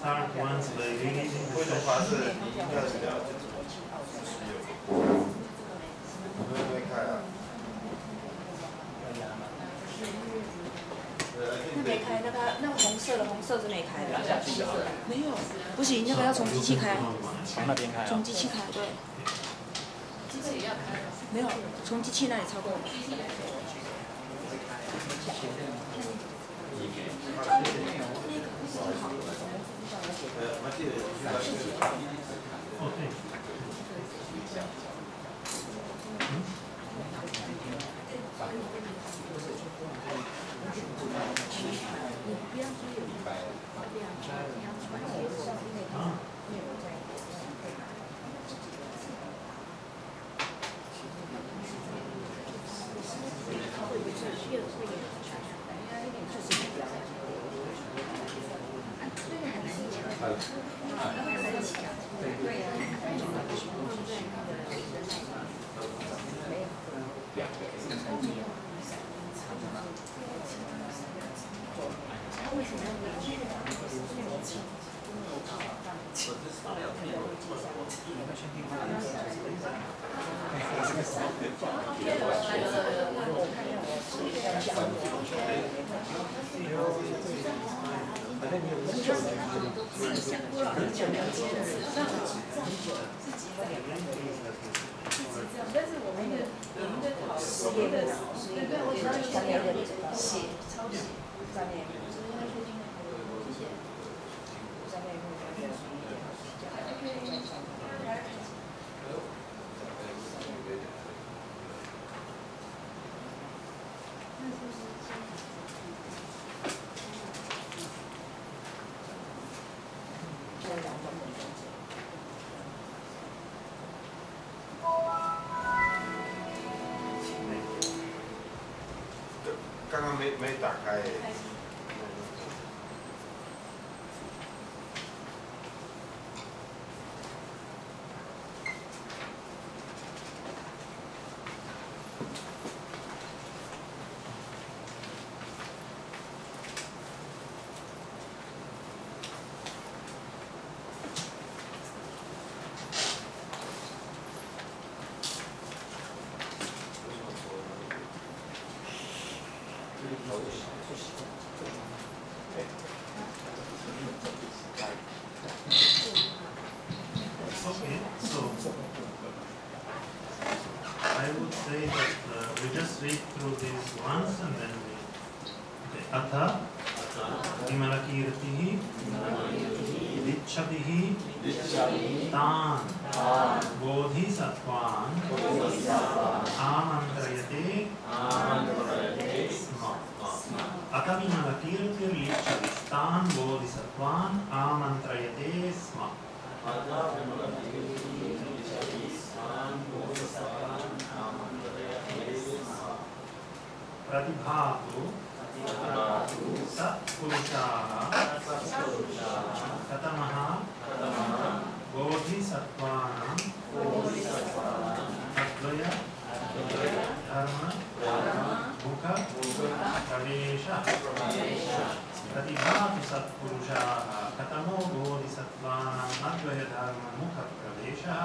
start once by releasing the 会的话是你应该是了解怎么使用。没开啊？那没开，那个红色是没开的。没有，不行，那个要从机器开。从那边开啊？从机器开，对。机器也要开。没有，从机器那里操控。但是我们的讨论的对，我知道就是写抄写上面，谢谢。刚刚没打开。Okay, so I would say that we just read through this once and then we. Okay, Atha Vimalakirtihi Dichadihi Tan Bodhisattvan Amantrayate Sma. Atha Vimalakirtir Lichadih Tan Bodhisattvan Amantrayate Sma. Pratibhatu Satpurushaha Katamaha Bodhisattvanam Advaya Dharma Mukha Pravesha Pratibhatu Satpurushaha Katamo Bodhisattvanam Advaya Dharma Mukha Pravesha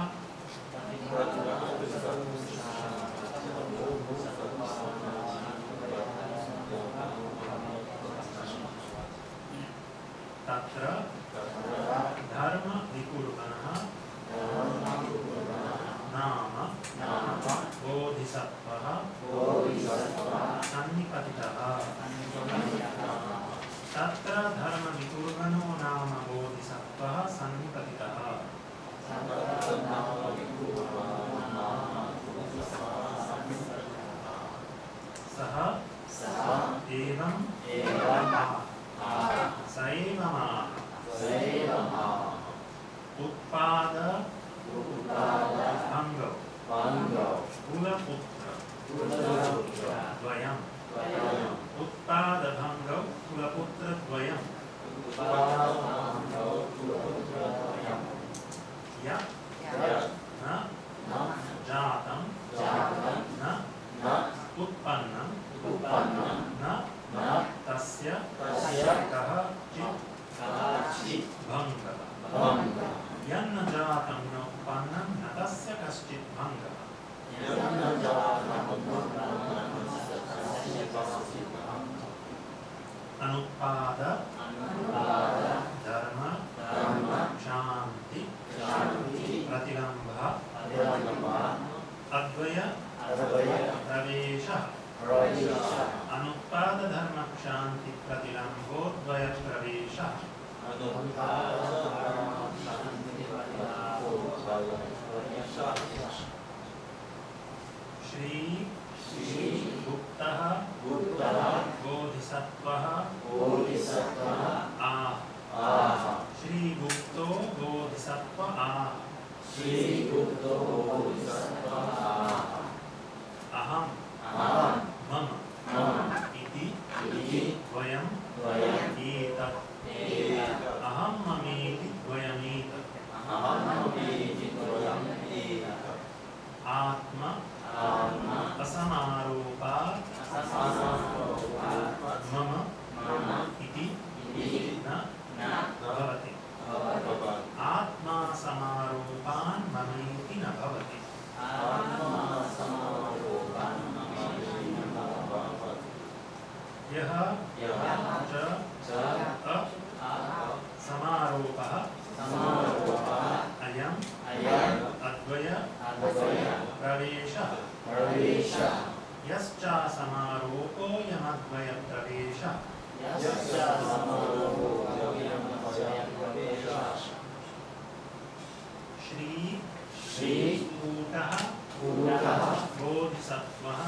Tatra Dharma Vikurvanaha Nama Bodhisattvaha Sannipatitaha Tatra Dharma Vikurvano Nama Bodhisattvaha Sannipatitaha Saha Evam Saeva Shri गुप्तः बोधिसत्वः आह श्री गुप्तो बोधिसत्व आह अहम मम इति द्वयम् एतत् अहम ममेति द्वयमेतत् आत्मा असमारोपात् मम इति न भवति आत्मा समारोपान् ममेति न भवति यः च समारोपः अयम् अद्वय प्रवेशः यश्च समारोपो यमद्वय प्रवेशः श्री कूटः बोधिसत्वः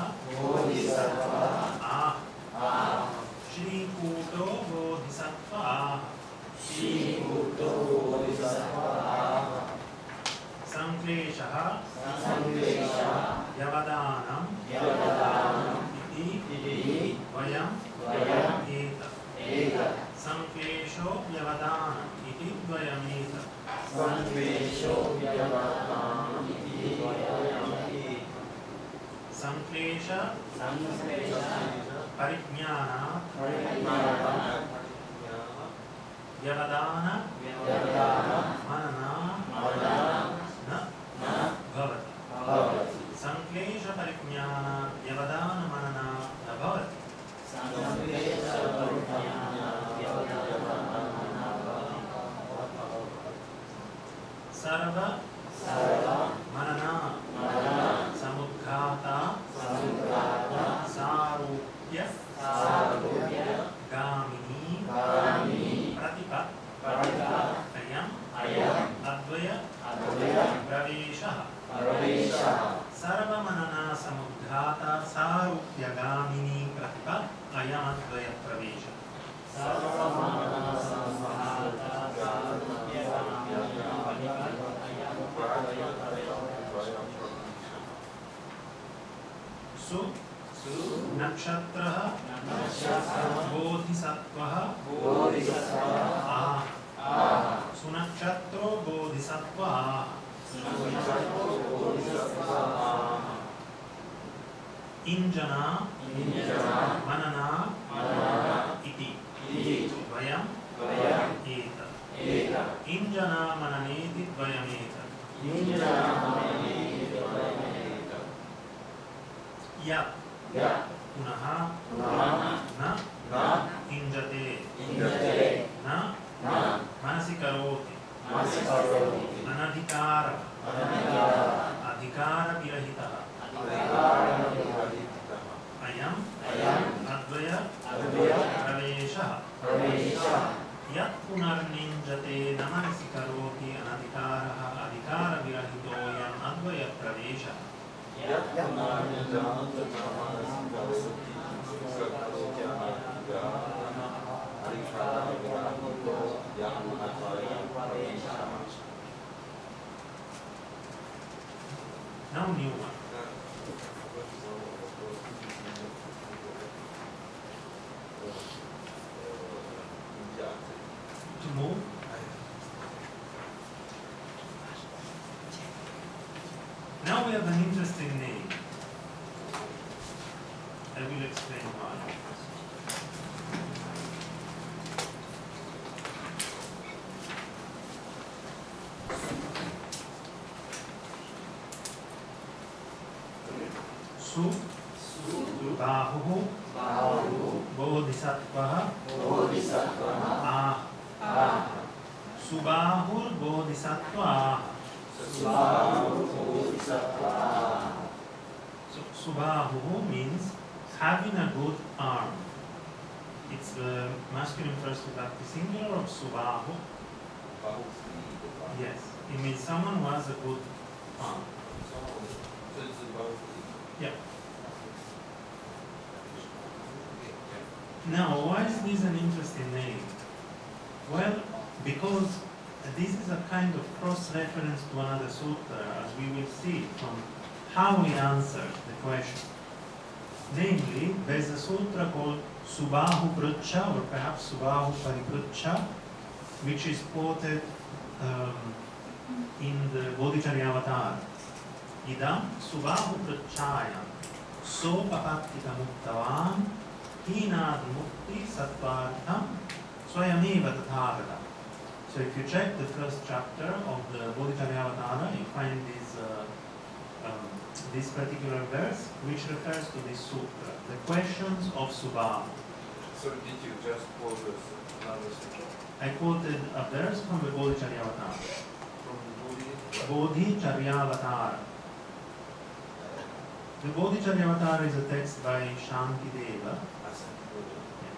आह श्रीकूटो बोधिसत्व आह संक्लेशः यवदानम् इति द्वयम् एतत् संक्लेशो व्यवधानम् इति द्वयमेतत् संक्लेश परिज्ञानात् व्यवधान मनना न भवति संक्लेश परिज्ञानात् व्यवधान मनना न भवति सर्व मनना समुद्घाता सारूप्य गामिनी प्रतिपत्तयम् अद्वय प्रवेशः सर्वमनना समुद्घाता सारूप्यगामिनी प्रतिपत् अयमद्वय प्रवेशः सु नक्षत्रः बोधिसत्वः आह सुनक्षत्रो बोधिसत्व आह इंजना मनना इति द्वयम् एतत् इंजना मननेति द्वयमेतत् यत् पुनः न इंजते न मनसि करोति अनधिकारः अधिकारविरहितः अयम् अद्वय प्रवेशः यत् पुनर्निंजते न मनसि करोति अनधिकारः अधिकारविरहितोऽयम् अद्वय प्रवेशः Now new one. To move. Now we have an interesting name. I will explain why. बाहुः बोधिसत्वः ah सुबाहुर्बोधिसत्व ah Subahu means having a good arm. It's the masculine first to that the singular of Subahu Yes, it means someone who has a good palm. Yeah. Now, why is this an interesting name? Well, because this is a kind of cross-reference to another sutra, as we will see from how he answers the question. Namely, there's a sutra called Subahu Prucha, or perhaps Subahu Pariprucha, which is quoted in the Bodhicharyavatara. Idam Subahu Pruchaya Sopapattika Muktavan Hinad Mukti Sattvartham Swayameva Tathagata. So if you check the first chapter of the Bodhicharyavatara, you find this particular verse, which refers to this sutra, the questions of Subahu. So did you just quote another sutra? I quoted a verse from the Bodhicharyavatara. From the Bodhicharyavatara. The Bodhicharyavatara is a text by Shantideva,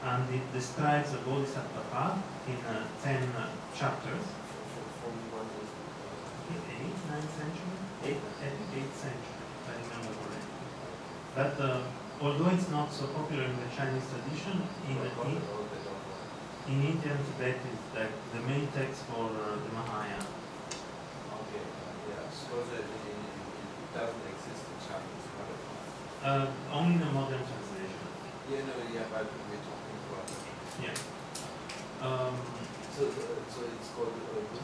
and it describes the Bodhisattva path in 10 chapters. From what was it? 8th, 9th century? 8th century, if I remember correctly. But although it's not so popular in the Chinese tradition, in Indian Tibet is like the main text for the Mahayana. Okay, yeah. Suppose it doesn't exist in Chinese. Only in a modern translation. Yeah, no, yeah, but we're talking about it. Yeah. So it's called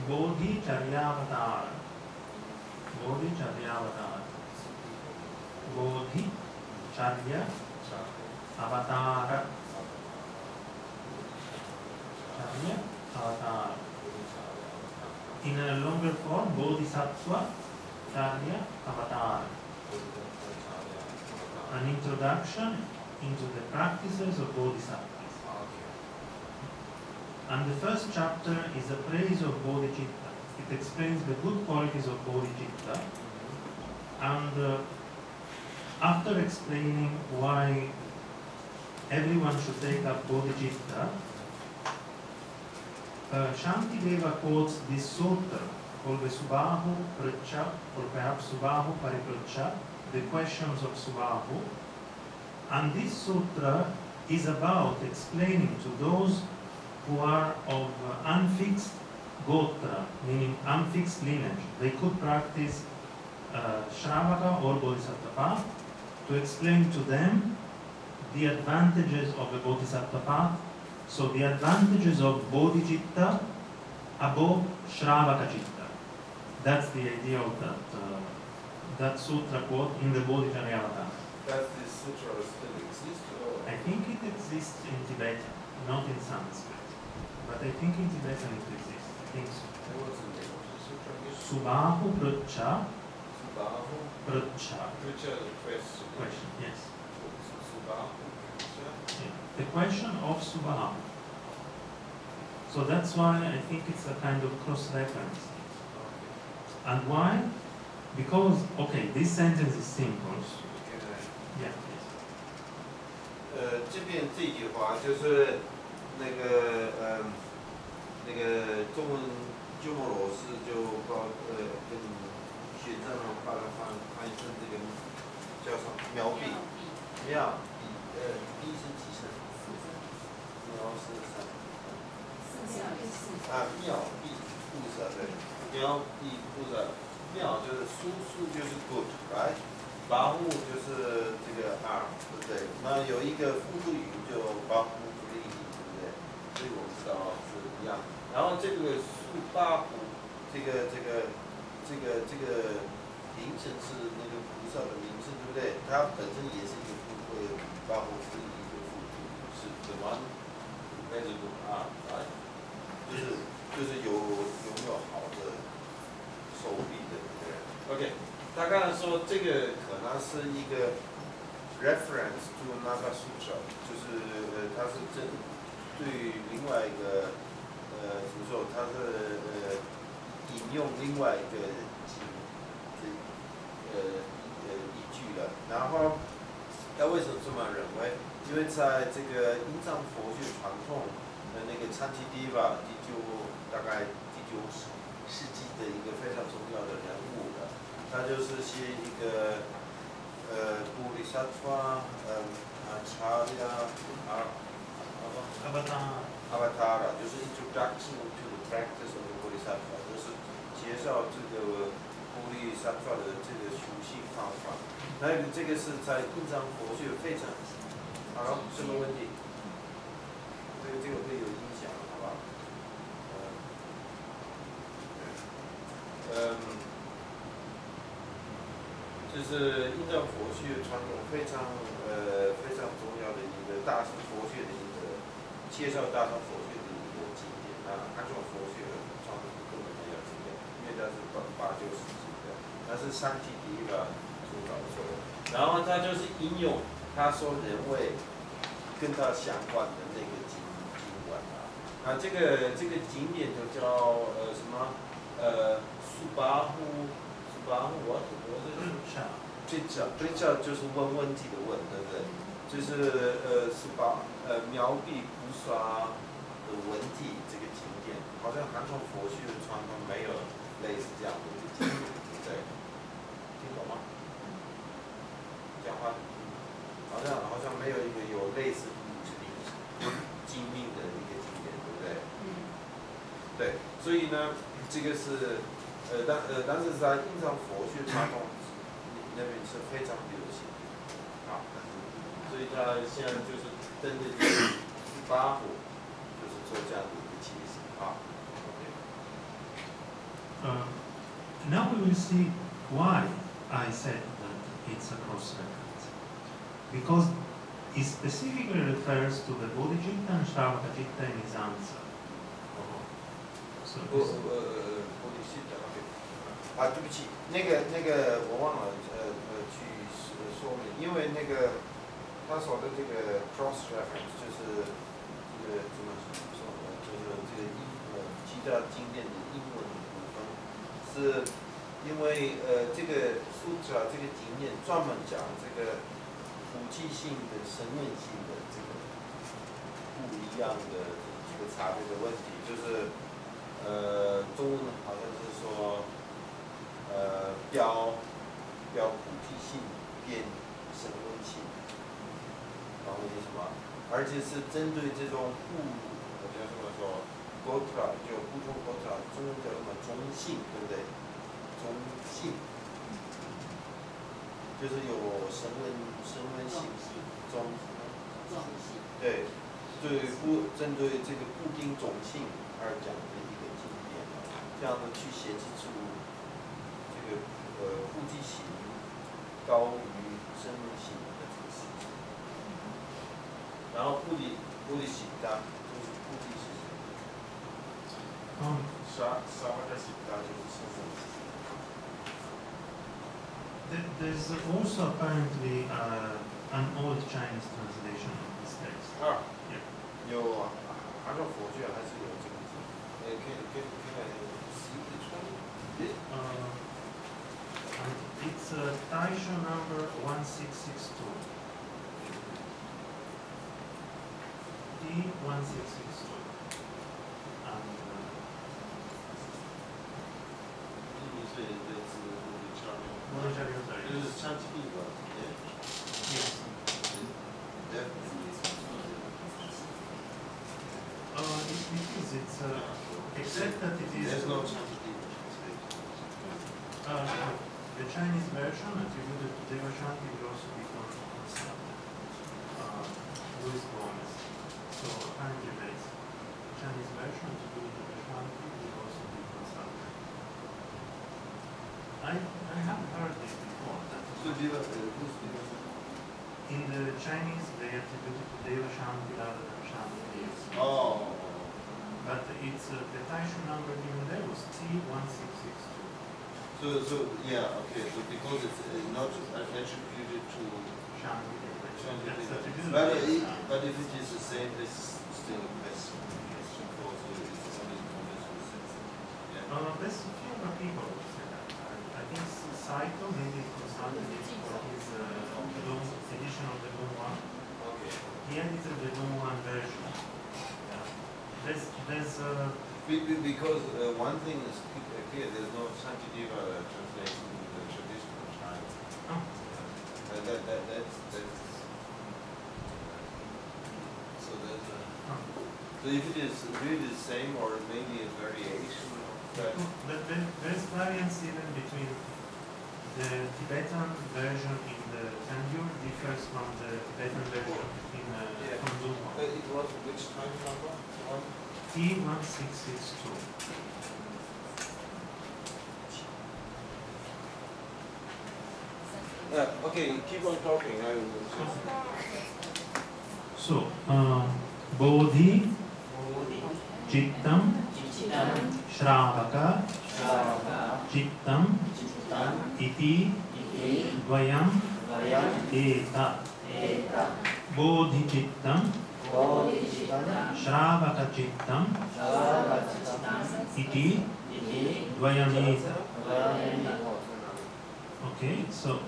Bodhicharyavatara. Bodhicharyavatara. Bodhicharya Avatara. Charya Avatara. In a longer form, Bodhisattva Charya Avatara. An introduction into the practices of Bodhisattvas. And the first chapter is a praise of Bodhicitta. It explains the good qualities of Bodhicitta. And after explaining why everyone should take up Bodhicitta, Shantideva quotes this sutra called the Subahu Prucha, or perhaps Subahu Pariprucha, the questions of Subahu. And this sutra is about explaining to those who are of unfixed gotra, meaning unfixed lineage. They could practice Shravaka or Bodhisattva path, to explain to them the advantages of the Bodhisattva path. So the advantages of Bodhicitta above Shravaka Citta. That's the idea of that sutra quote in the Bodhicharyavatara. Does this sutra still exist? Or? I think it exists in Tibetan, not in Sanskrit. But I think in Tibetan it exists. I think so. What's the name of the sutra? Subahu Prucha. Subahu Prucha. Prucha, the question. Question, yes. Subahu Prucha. Yeah. The question of Subahu. So that's why I think it's a kind of cross-reference. Okay. And why? Because, okay, this sentence is simple. Yeah, yes. 这边这句话就是那个中文鸠摩罗什就跟学生把它翻译成这个叫什么苗壁，妙壁是几声？苗是三。妙壁布萨对，苗壁布萨，妙就是苏就是 good，right？ 巴木就是这个 R， 对不对？那有一个复数语就巴木不利，对不对？所以我们知道是一样。然后这个苏巴虎，这个名称是那个菩萨的名称，对不对？它本身也是一个巴虎不利一个复数，是 the one measure to R， right？ 就是有没有好的手臂的，对不对 ？OK。 他刚才说这个可能是一个 reference to another sutra， 就是它是针对另外一个怎么说？它是引用另外一个依据的。然后他为什么这么认为？因为在这个印藏佛学传统的那个参提迪瓦大概第9世的一个非常重要的人物的，他就是写一个布里萨法查利亚阿巴塔拉，就是 Introduction to the Practice of the Bodhisattva， 就是介绍这个布里萨法的这个修行方法。那这个是在印藏佛学非常好，什么问题？这个会有影响，好不好？就是印藏佛学传统非常重要的一个大乘佛学的一个介绍大乘佛学的一个经典啊，汉传佛学的传统根本没有这个，因为它是8、9世纪的，它是上体第一个主导说的，然后他就是引用他所认为跟他相关的那个经文啊，这个经典就叫什么苏巴呼。我对照就是问问题的问，对不对？就是描笔菩萨的文体这个经典，好像汉传佛学的传统没有类似这样的一个经典，对不对？听懂吗？讲话好像没有一个有类似经典的一个经典，对不对？对，所以呢，这个是。但是在印藏佛学传统那边是非常流行的，啊，所以他现在就是针对这个8部，就是做这样的一个解释啊。Now we will see why I said that it's a cross reference. Because it specifically refers to the Bodhicitta and Shravakacitta in his answer. So啊，对不起，那个我忘了去说明，因为那个他说的这个 cross reference 就是这个怎么说呢？就是这个其他经典的英文部分，是因为这个 sutra 这个经典专门讲这个普济性跟声闻性的这个不一样的这个差别的问题，就是中文好像是说。标普济性变声闻性，懂我意思吗？而且是针对这种我叫什么说 gotra 就不同 gotra 中文叫什么中性，对不对？中性，就是有声闻性，中性，对，针对这个固定种姓而讲的一个经典，这样的去显示出。普济性高于声闻性的这个事情，然后布里悉达就是普济性，沙瓦达悉达就是声闻性。There's also apparently an old Chinese translation of this text. 有汉传佛学还是有这个字，可以It's Taisho number 1662. D1662. And就是上体地吧？ Yes. It is. It's except that it is. There's no the Chinese version attributed to Deva Shanti will also be consulted. Louis Gomez. So apparently there is the Chinese version attributed to Deva Shanti will also be consulted. I haven't heard this before. In the Chinese they attributed to Deva Shanti rather than Shanti. Oh. But it's the Taisho number given there was T1662. So yeah, okay. So because it's not attributed to Shanti, but if it is the same, it's still a question. There's a few other people who say that. I think Saito maybe consulted it for his edition of the Dongwan. Okay. He edited the Dongwan version. Yeah. There's Because one thing is clear, there's no Shantideva translation in the traditional Chinese. Oh. That's so there's a, so if it is really the same or maybe a variation of that. But there's variance even between the Tibetan version in the Tangyur differs from the Tibetan version in from Dunhuang. It was which time number? T1662. Okay, keep on talking. I will. So, Bodhi, Chittam, Shravaka, Chittam, Iti, Dvayam, Eta. Bodhi Chittam, Shravaka Chittam, Iti, Dvayam Eta. Okay, so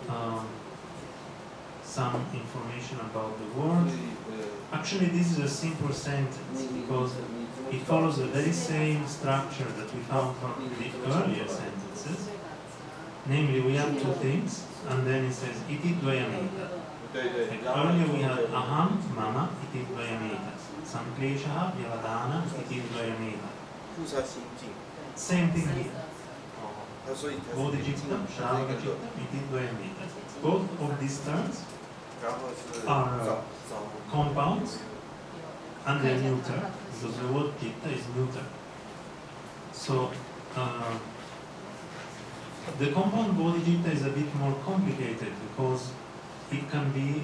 some information about the word. Actually, this is a simple sentence because it follows the very same structure that we found from the earlier sentences. Namely, we have two things, and then it says iti dvayameta. Like earlier we had aham, mama, iti dvayameta. Samkleshaha, vyavadana, iti dvayameta. Same thing here. Bodhicitta, Shravakacitta, iti dvayameta. Both of these terms are compounds and they're neuter because the word citta is neuter. So the compound bodhicitta is a bit more complicated because it can be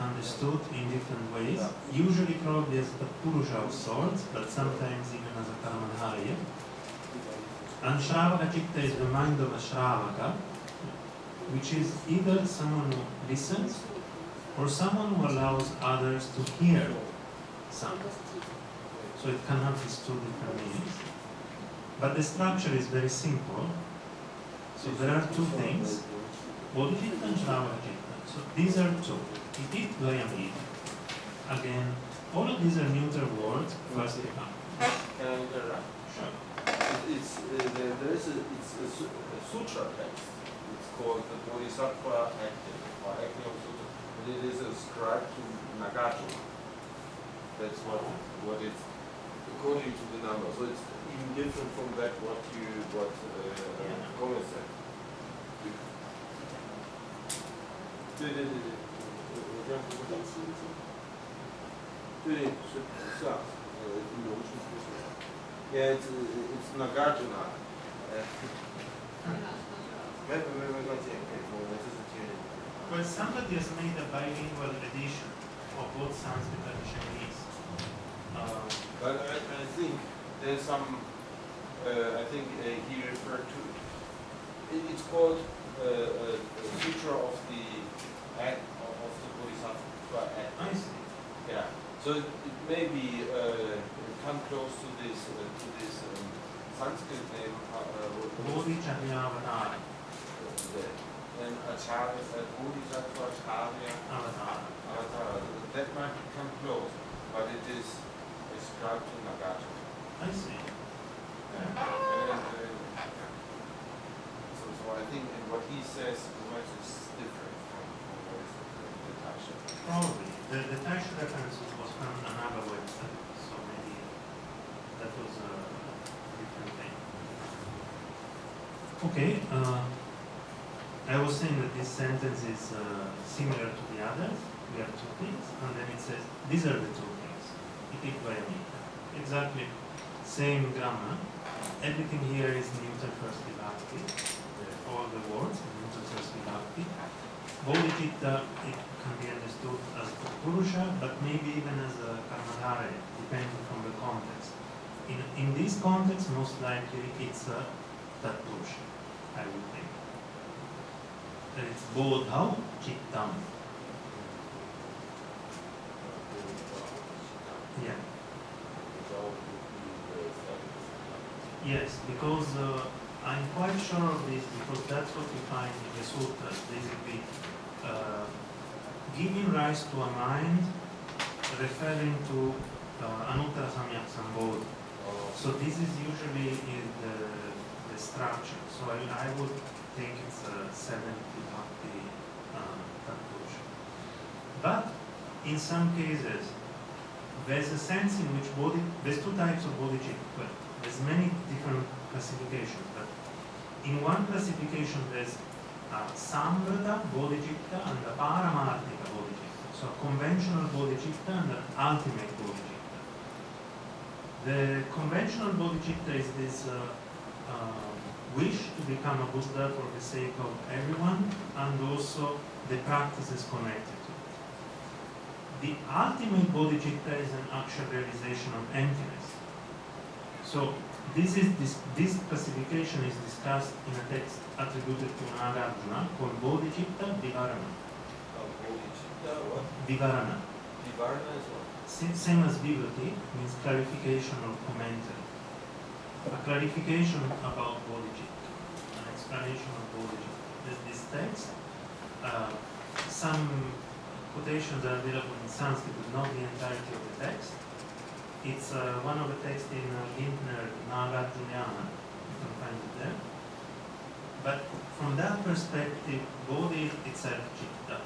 understood in different ways, usually probably as the purusha of sorts, but sometimes even as a karmadharya. And Shravaka Chitta is the mind of a Shravaka, which is either someone who listens or someone who allows others to hear something. So it can have these two different meanings. But the structure is very simple. So there are two things, Bodhicitta and Shravaka Chitta. So these are two. Iti dvayamita. Again, all of these are neuter words, first they come. Can I interrupt? Sure. There is a sutra text. It's called the Bodhisattva Acting, or Acting of Sutra. And it is ascribed to Nagarjuna. That's what it's according to the number. So it's even different from that what Gomez said. Yeah, it's Nagarjuna. Well, somebody has made a bilingual edition of both Sanskrit and Chinese. But I think there's some, I think he referred to, it's called Sutra of the Act of the Bodhisattva Act. I see. Yeah, so it may be come close to this Sanskrit name. Bodhicharya And Acharya, Bodhisattva Acharya Avatar. That might come close, but it is ascribed to Nagarjuna. I see. So I think what he says is different from what is the Taisha. Probably. The Taisha reference was from another website, so maybe that was a different thing. Okay. I was saying that this sentence is similar to the others. We have two things, and then it says, these are the two things. Iti dvayamita. Exactly same grammar. Everything here is neuter first vibhakti. All the words are neuter first vibhakti. Bodhicitta, it can be understood as the purusha, but maybe even as a karmadhara, depending from the context. In this context, most likely it's a tatpurusha, I would think. It's bodhau chittam. Yeah. Yes, because I'm quite sure of this, because that's what we find in the sutras, basically giving rise to a mind referring to anuttara samyak sambodha. So this is usually the structure. So I would think it's a 70-80 tattusha. But in some cases, there's a sense in which there's two types of bodhicitta. Well, there's many different classifications, but in one classification there's samvrata bodhicitta and the paramarthika bodhicitta. So conventional bodhicitta and the ultimate bodhicitta. The conventional bodhicitta is this wish to become a Buddha for the sake of everyone, and also the practices connected to it. The ultimate bodhicitta is an actual realization of emptiness. So this classification is discussed in a text attributed to Nagarjuna called Bodhicitta Vivarana. Bodhicitta what? Vivarana. Vivarana is what? Same as Vivati, means clarification or commentary. A clarification about bodhicitta, an explanation of bodhicitta. There's this text. Some quotations are available in Sanskrit, but not the entirety of the text. It's one of the texts in Lindner, Nagarjunayana. You can find it there. But from that perspective, bodhi itself citta.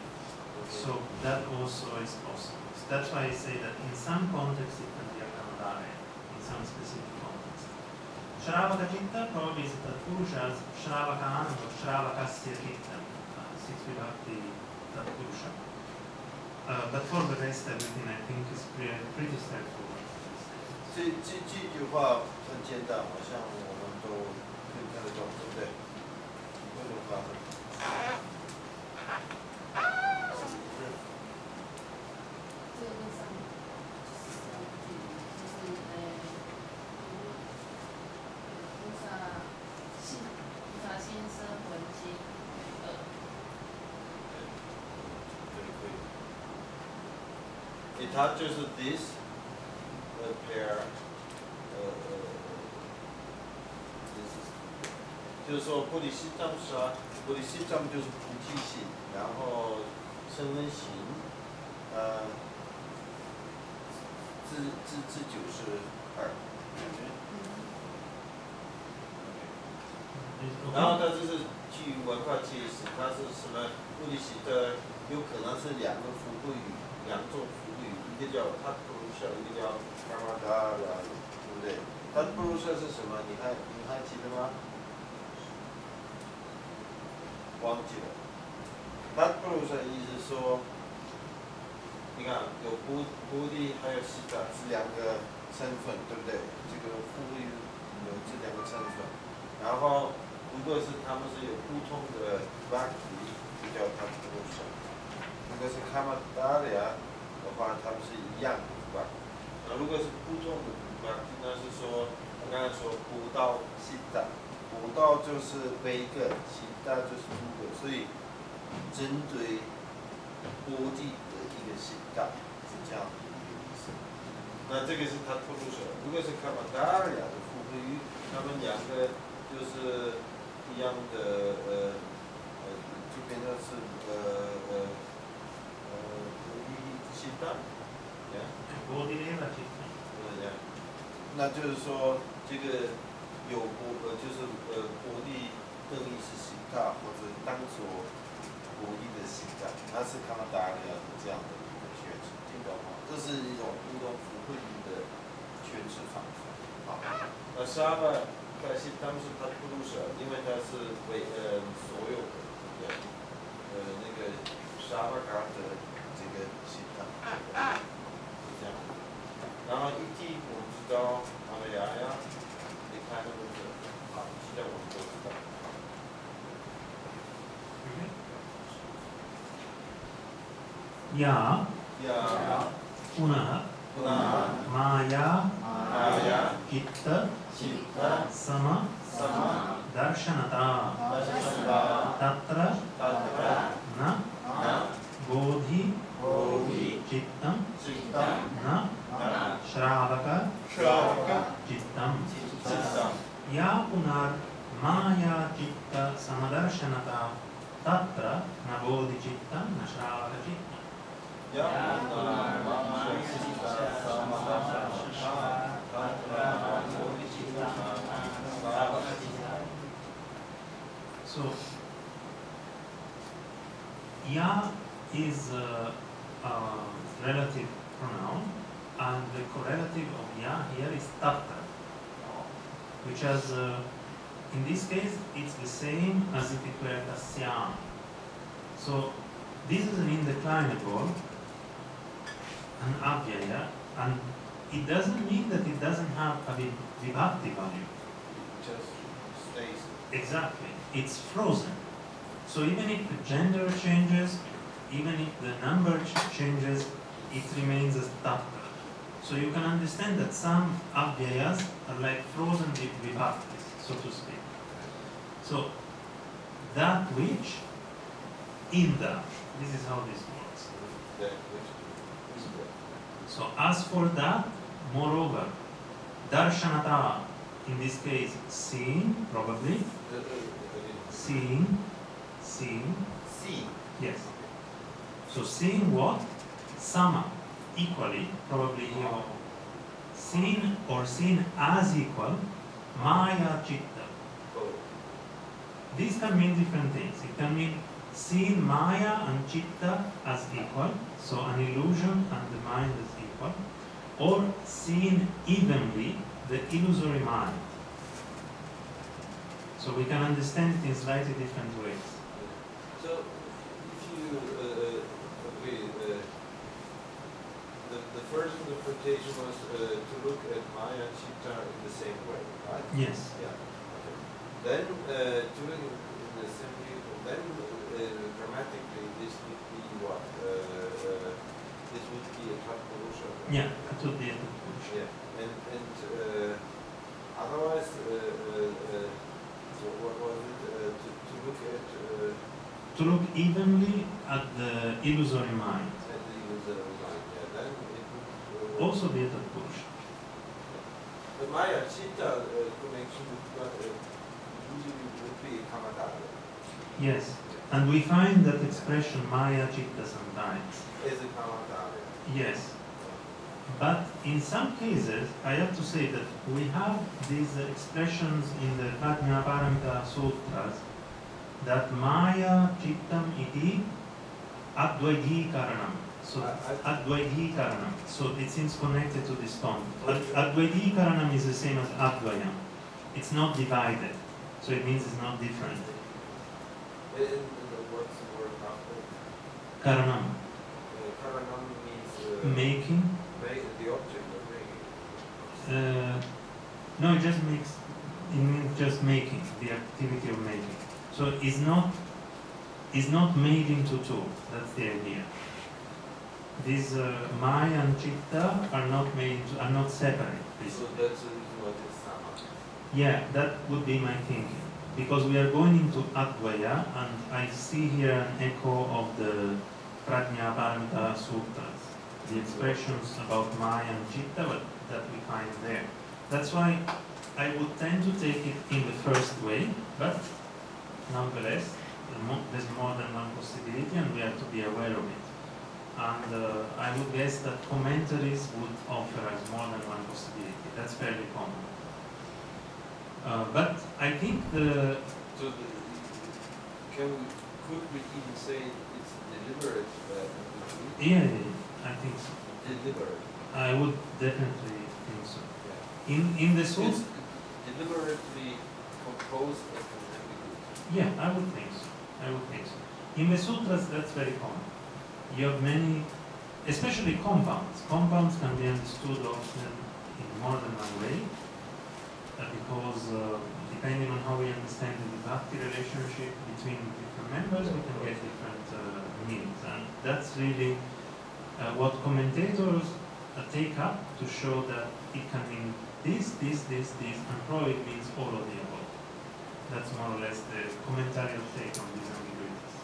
So that also is possible. So that's why I say that in some contexts it can be a kamadare, in some specific context. Shravaka citta probably is tatpurusha as Shravaka or Shravakasya citta, 6 vibhakti tatpurusha. But for the rest, everything I think is pretty straightforward. 这句话很简单，好像我们都可以看得懂，对不对？为什么发生？这个跟上就是菩萨心生魂经它就是 this pair， 就是说菩提心藏是啊，菩提心藏就是菩提心，然后声闻行，自92。然后它就是基于文化解释，它是什么菩提心的，有可能是两个福慧语，两种福慧语，一个叫塔布鲁舍，一个叫卡玛达拉，对不对？塔布鲁舍是什么？你还记得吗？忘记了。塔布鲁舍意思说，你看有菩提还有悉达是两个身份，对不对？这个福慧有这两个身份，然后。如果是他们是有不同的 bhakti， 就叫他们不舍；如果是卡玛达利亚的话，他们是一样的 bhakti。如果是不同的 bhakti， 那是说我刚才说普道悉达，普道就是每个，悉达就是诸个，所以针对波地的一个悉达是这样的一个意思。那这个是他不舍。如果是卡玛达利亚的福慧语，他们两个就是。一样的就变成是悉达，那就是说这个有就是波地等于是悉达，或者当做波地的悉达，它是卡玛达利亚的这样的一个诠释，听懂吗？这是一种福慧语的诠释方法。好，那沙巴。但是他们是他不入舍，因为他是为所有的那个沙巴嘎的这个系统，是这样。然后一提我们知道阿美亚呀，你看那个好，现在我们都知道。या पुनः माया चित्त सम दर्शनता तत्र न बोधि चित्तं न श्रावक चित्तं या पुनर्माया चित्त समदर्शनता तत्र न बोधि चित्तं न श्रावक चित्तं So, ya is a relative pronoun, and the correlative of ya here is tatra, which has, in this case, it's the same as if it were tasyam. So, this is an indeclinable, an avyaya, and it doesn't mean that it doesn't have a vibhakti value. It just stays. Exactly. It's frozen. So even if the gender changes, even if the number changes, it remains as tatra. So you can understand that some avyayas are like frozen vibhaktis, so to speak. So that which in that, this is how this works. That which is that. So as for that, moreover, darshanata, in this case, seeing, probably, seeing, See. yes. So seeing what? Sama, equally, probably here. Seen or seen as equal, maya chitta. Oh. These can mean different things. It can mean seen maya and chitta as equal, so an illusion and the mind as equal, or seen evenly, the illusory mind. So we can understand it in slightly different ways. So, if you agree, the first interpretation was to look at Maya and Chitta in the same way, right? Yes. Yeah. Okay. Then to look in the same way, then grammatically this would be what? This would be a Tatpurusha. Yeah, it would be a Tatpurusha. Yeah, and otherwise, so what was it? To look at. To look evenly at the illusory mind. At the illusory mind, yeah. Then it would Also be a Tatpurusha. The Maya Chitta connection usually would be Kamatara. Yes, and we find that expression Maya Chitta sometimes. Is a Kamatara. Yes. But in some cases, I have to say that we have these expressions in the Prajnaparamita Sutras that Maya Chittam iti Advaidhi Karanam. So Advaidhi Karanam. So it seems connected to this tone. Advaidhi Karanam is the same as Advayam. It's not divided. So it means it's not different. And what's the word after? Karanam. Karanam means Making. The object of making. No, it just makes. It means just making, the activity of making. So it's not made into two. That's the idea. These Maya and Chitta are not made into, are not separate. So that's the reason why it's Sama. Yeah, that would be my thinking. Because we are going into Advaya, and I see here an echo of the Prajnaparamita Sutras, the expressions about Maya and Chitta that we find there. That's why I would tend to take it in the first way, but nonetheless, there's more than one possibility, and we have to be aware of it. And I would guess that commentaries would offer us more than one possibility. That's fairly common. But I think So could we even say it's deliberate? yeah, I think so. Deliberate. I would definitely think so. Yeah. In the Sutras, It's deliberately composed as an ambiguity. yeah, I would think so. I would think so. In the Sutras, that's very common. You have many, especially compounds. Compounds can be understood often in more than one way, because depending on how we understand the Bhakti relationship between different members, we can get different meanings. And that's really what commentators take up to show that it can mean this, and probably it means all of the above. That's more or less the commentarial take on these ambiguities.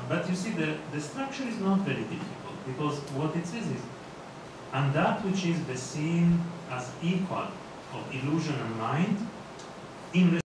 But you see, the structure is not very difficult, because what it says is, and that which is the seen as equal of illusion and mind, in the